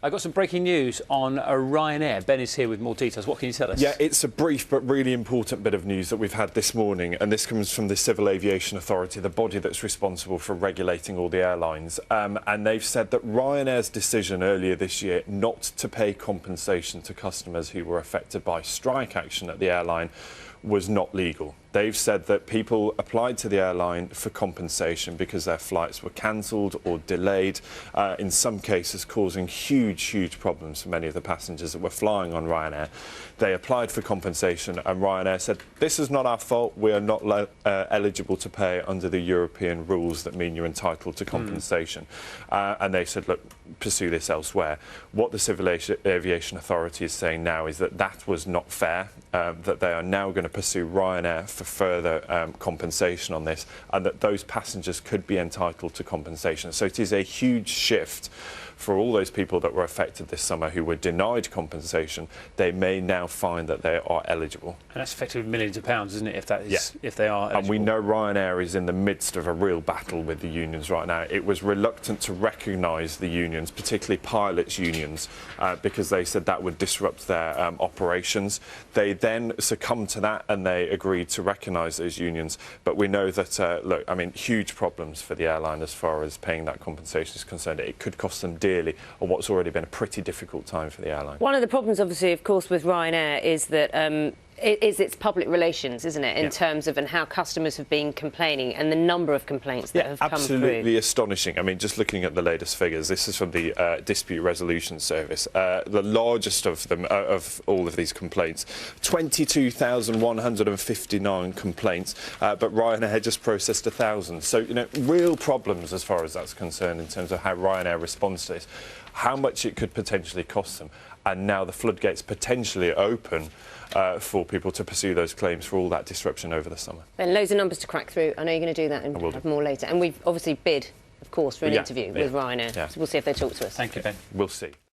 I've got some breaking news on Ryanair. Ben is here with more details. What can you tell us? Yeah, it's a brief but really important bit of news that we've had this morning, and this comes from the Civil Aviation Authority, the body that's responsible for regulating all the airlines. And they've said that Ryanair's decision earlier this year not to pay compensation to customers who were affected by strike action at the airline was not legal. They've said that people applied to the airline for compensation because their flights were cancelled or delayed, in some cases causing huge problems for many of the passengers that were flying on Ryanair. They applied for compensation and Ryanair said, this is not our fault, we are not eligible to pay under the European rules that mean you're entitled to compensation. And they said, look, pursue this elsewhere. What the Civil Aviation Authority is saying now is that that was not fair, that they are now going to pursue Ryanair for further compensation on this, and that those passengers could be entitled to compensation. So it is a huge shift for all those people that were affected this summer who were denied compensation. They may now find that they are eligible. And that's effectively millions of pounds, isn't it, if that is, if they are eligible? And we know Ryanair is in the midst of a real battle with the unions right now. It was reluctant to recognise the unions, particularly pilots' unions, because they said that would disrupt their operations. They then succumbed to that and they agreed to recognise those unions. But we know that, look, I mean, huge problems for the airline as far as paying that compensation is concerned. It could cost them dearly on what's already been a pretty difficult time for the airline. One of the problems, obviously, of course, with Ryanair is that it's public relations, isn't it, in terms of and how customers have been complaining and the number of complaints that have come through. Absolutely astonishing. I mean, just looking at the latest figures, this is from the Dispute Resolution Service, the largest of them, of all of these complaints, 22,159 complaints, but Ryanair just processed 1,000. So, you know, real problems as far as that's concerned in terms of how Ryanair responds to this, how much it could potentially cost them, and now the floodgates potentially open for people to pursue those claims for all that disruption over the summer. And loads of numbers to crack through. I know you're going to do that and have more later. And we've obviously bid, of course, for an interview with Ryanair. So we'll see if they talk to us. Thank you, Ben. We'll see.